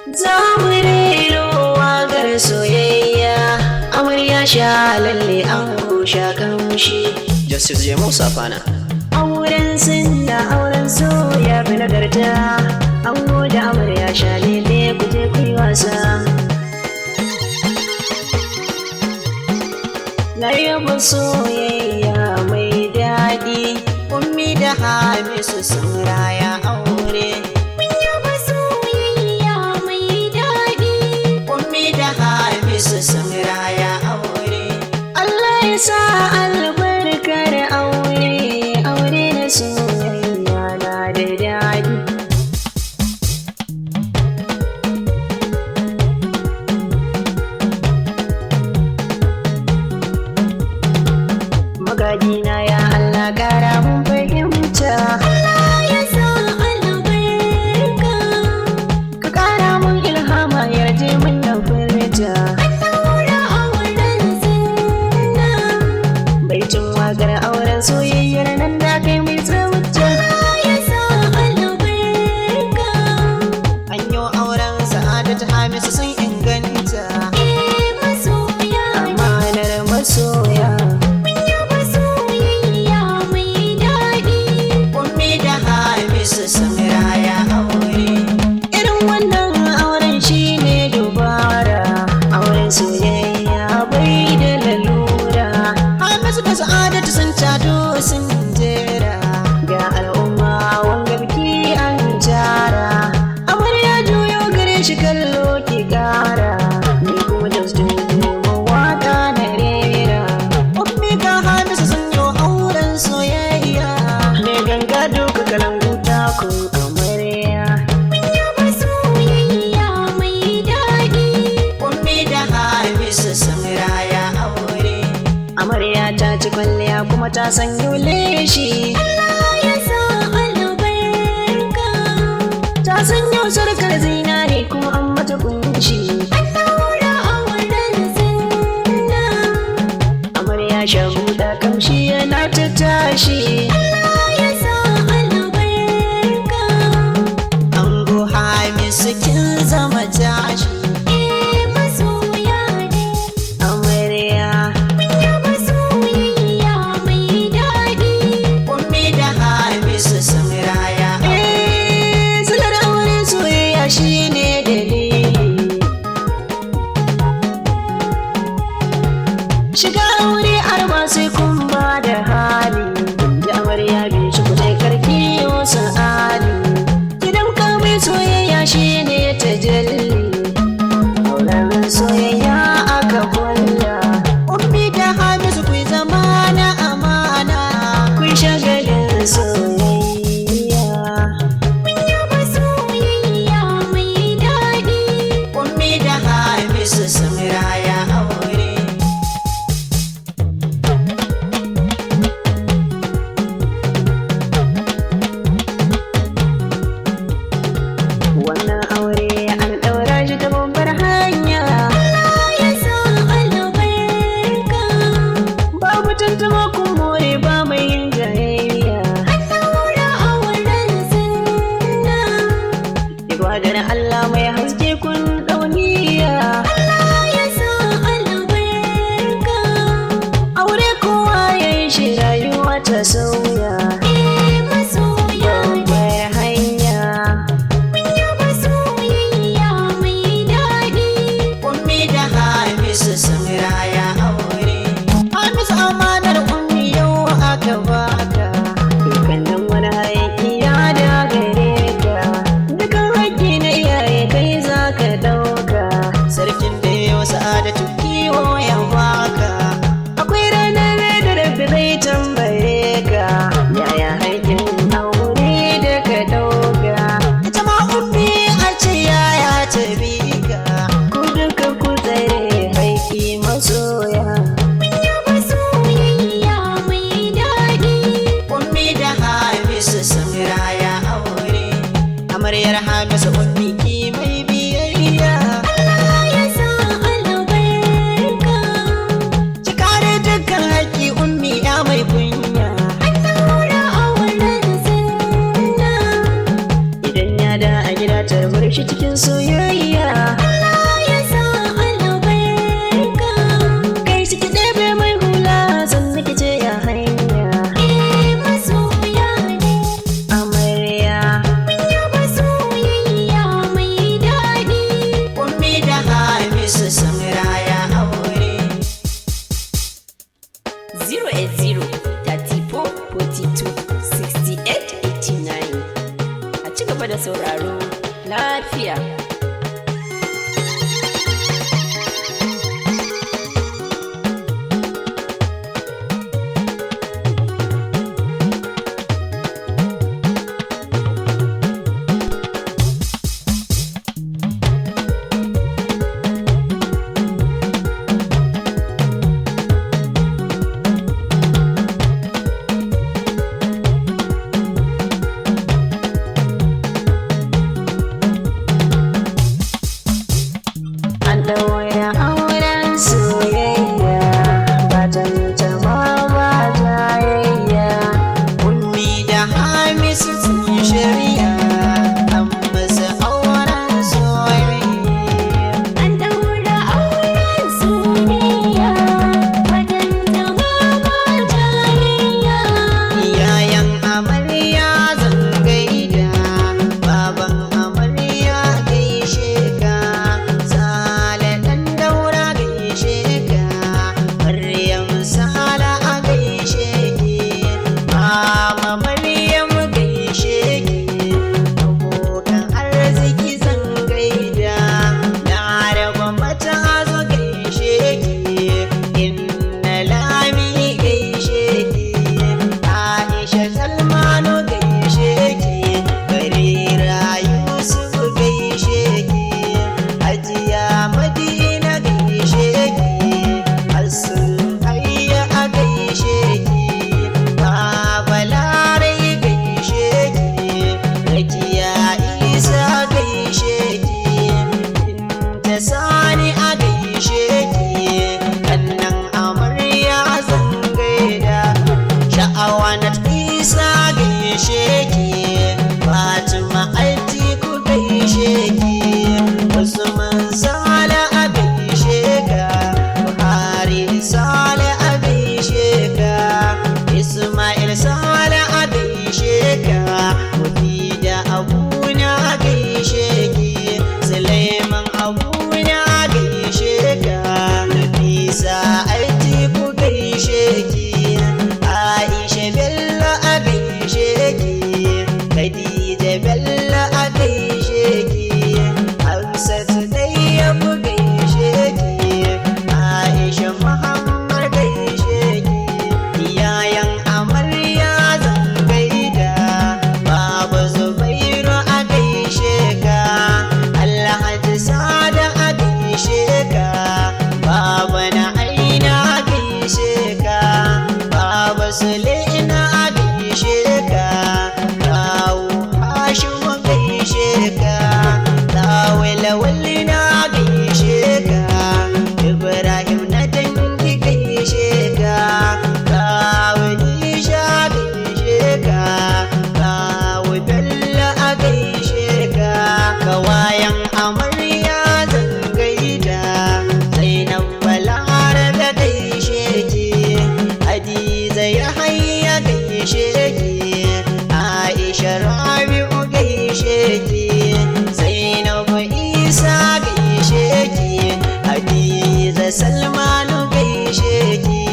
Za mu rero waƙar soyayya, amarya sha lalle an sha kamshi. Justice J. Musa Fana. Auren sunna auren soya fi nagarta, ango da amarya sha lalle ku je ku yi wasa. Na yaba soyayya mai daɗi, ummi da Hamisu sun raya aure. Hamisu sun raya aure. Allah ya sa albarkar aure, aure na soyayya na da daɗi. Magajina ya Allah ƙara mun fahimta. Allah ya sa albarka, ka ƙara mun ilhama yarje mun da furta. Wagar auren soyayyar nan da kai mai tsawuta. Ya sa albarka. An yi auren Sa'adatu Hamisu sun inganta. Masoya. Amanar masoya. Mun yaba soyayya mai daɗi. Ummi da Hamisu sun raya aure. Irin wannan auren shine dubara. Auren soyayya bai da lalura. Hamisu da Sa'adatu sun cado sun jera, ga al'umma wanga biki an jara. Amarya juyo gare shi kallo ki kara, ni kuma just do waka na rera. Ummi ga Hamisu sun yi auren soyayya, ne ganga duka kalangu takun amarya. Mun yaba soyayya mai daɗi. Ummi da Hamisu sun raya aure. Amarya ta ci kwalliya kuma ta sanyo leshi. Allah ya sa albarka. Ta sanyo sarkar zinare kuma an mata kunshi. Daura auren sunna. Amarya shaguda kamshi yana ta tashi. Allah ya sa albarka. Ango Hamisu kin zama tashi. Masoya ne. Amarya. Shi ne dalili. Shiga aure arma sai kun ba da hali, da amarya bi shi ku sai karki wasu ali. Gidan ka mai soyayya shi ne tajalli, auren soyayya aka kulla. Ummi da Hamisu ku zama na amana, ku shagalin soyayya. Hamisu sun raya aure. Wannan aure an ɗaura shi ta babbar hanya. Allah ya sa albarka. Babu tantama kun more ba mai yin jayayya. An ɗaura auren sunna. Ibadar Allah mai haske kun ɗauniya. Allah ya sa albarka. Aure kowa ya yi shi rayuwa ta sauya. Masoya babbar hanya. Mun yaba soyayya mai daɗi. Ummi da Hamisu sun raya aure. Hamisu amanar ummi yau aka baka, dukkanin wani haƙƙi ya da gare ka. Dukan haƙƙi na iyaye kai za ka ɗauka. Sarkin da yau Sa'adatu kiwo ya baka. Akwai ranar da rabbi zai tambaye ka, yaya haƙƙin aure da ka ɗauka. Ita ma ummi a ce yaya ta bi ka, ku duka ku tsare haƙƙi masoya. Mun yaba soyayya mai daɗi. Ummi da Hamisu sun raya aure. Amaryar Hamisu ummi ki mai biyayya. Allah ya sa albarka. Ki kare dukkan haƙƙi ummi ya mai kunya. An ɗaura auren sunna. Idan ya da a gida tarbar shi cikin soyayya. Allah ya sa albarka. Kai shi ki ɗebe mai hula sannan ki ce ya hanya. Masoya ne amarya. Mun yaba soyayya mai daɗi. Ummi da Hamisu sun raya aure. 080 34 42 68 89. A ci gaba da sauraro lafiya. Daura auren soyayya ba tantama ba jayayya. Ummi da Hamisu sun shirya an masa auren soyayya. An daura auren soyayya ba tantama ba jayayya. Yayan amarya zan gaida, baban amarya gaishe ka. Sani a gaishe ki, kannan amarya zan gaida. Sha'awa na Isa gaishe ki, Fatima Atiku gaishe ki, Usman Sale a gaishe ka, Buhari Sale a gaishe ka, Ismail Sale a gaishe ka, Mufida Abuna gaishe ki, Suleiman Abu Atiku gaishe ki, Aisha Bello a gaishe ki, Khadija Bello a gaishe ki, Hafsat Tayyabu gaishe ki, Aisha Muhammad gaishe ki. Yayan amarya zan gaida, Baba Zubairu a gaishe ka, Alhaji Sada a gaishe ka, Baba na Aina gaishe ka, Baba Sulena a gaishe ka, Kawu Hashimu gaishe ka, Lawali na gaishe ka, Ibrahim na Dangi gaishe ka, Kawu Nisha gaishe ka, Kawu Bello a gaishe ka. Kawayan amarya zan gaida, Zainab Balarabe gaishe ki, Hadiza Yahaya gaishe ki, Aisha Rabi'u gaishe ki, Zainab Isa gaishe ki, Hadiza Salmanu gaishe ki,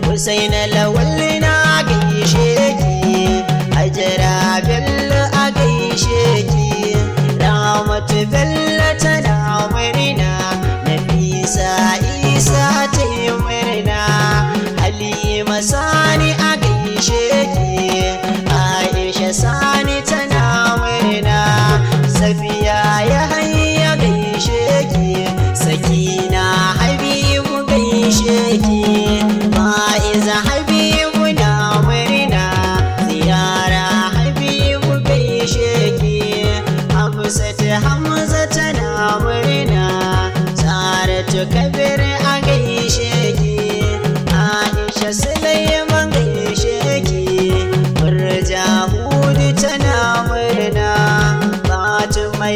Husaina Lawal na gaishe ki, Hajara Bello a gaishe ki, Ramatu Bello tana murna, Nafisa Isa ta yi murna, Halima Sani a gaishe ki, Aisha Sani tana murna, Safiya Yahaya gaishe ki, Sakina Habibu gaishe ki, Fa'iza Habibu na murna, Ziyara Habibu gaishe ki, Hafsat Hamza tana murna, Saratu Kabir a gaishe ki, Aisha Sulaiman gaishe ki, Murja Hudu tana murna, Fatima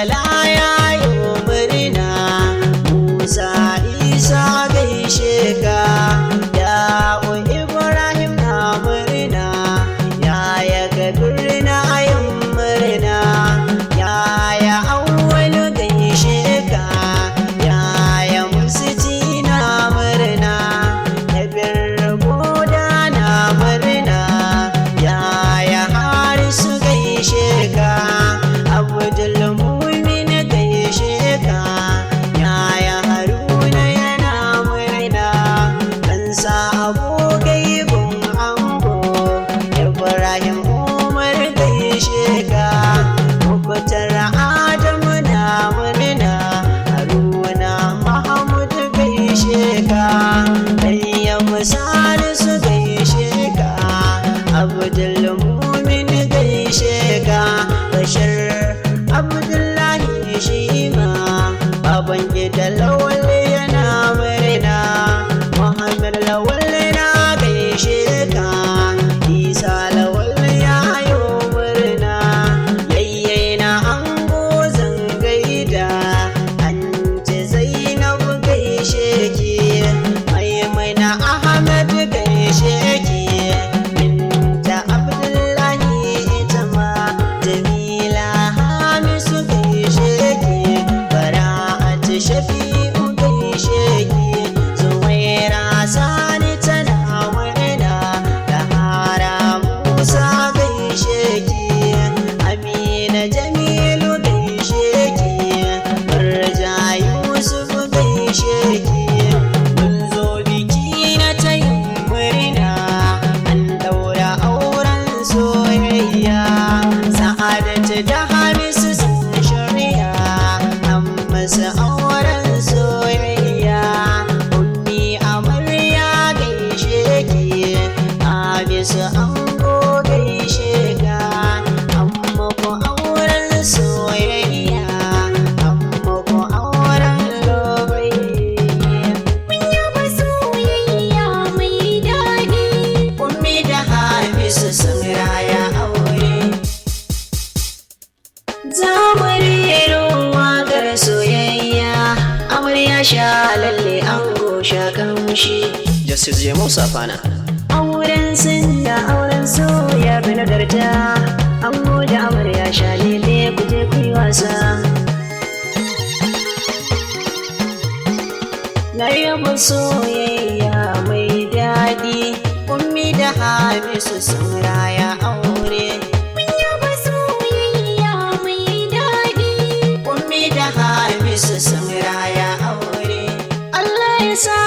bala ya yi murna, Musa Isa gaishe ka, Ya'u Ibrahim na murna, Yaya Kabir na yin murna, Yaya Awwalu gaishe ka, Yaya Musiti na murna, Kabir Boda na murna, Yaya Harisu gaishe ka, Abdul Mumin gaishe ka, Yaya Haruna yana murna, kansa abokai gun ango, Ibrahim Umar gaishe ka, Muktar Adamu na murna, Haruna Mahmud gaishe ka, Maryam Salisu gaishe ka, Abdul Mumin gaishe ka, Bashir Abdullahi shima, baban gida Lawal yana murna, Muhammad Lawal na gaishe ka, Isa Lawal ya yi murna, yayye na ango zan gaida, Anti Zainab gaishe ki, Maimuna Ahmad gaishe ki, Binta Abdullahi ita ma, Jamila Hamisu gaishe ki, Bara'at Shafi'u gaishe ki, Zuwaira Sani tana murna, Tahara Musa gaishe ki, Amina Jamilu gaishe ki, Murja Yusuf gaishe ki, mun zo biki na tayin murna, an daura auren soyayya, Sa'adatu da Hamisu sun shirya, an masa auren soyayya, Ummi amarya gaishe ki, Hamisu ango gaishe ka, amma ku auren soyayya, amma ku auren lobayya. Mun yaba soyayya mai daɗi. Ummi da Hamisu sun raya aure, za mu rero waƙar soyayya, amarya sha lalle ango sha kamshi. Justice J. Musa Fana. Auren sinda auren soya bi nagarta, ango da amarya sha lele ku je ku yi wasa. Na yaba soyayya mai daɗi, Ummi da Hamisu sun raya aure, Mun yaba soyayya mai daɗi. Ummi da Hamisu sun raya aure. Allah ya sa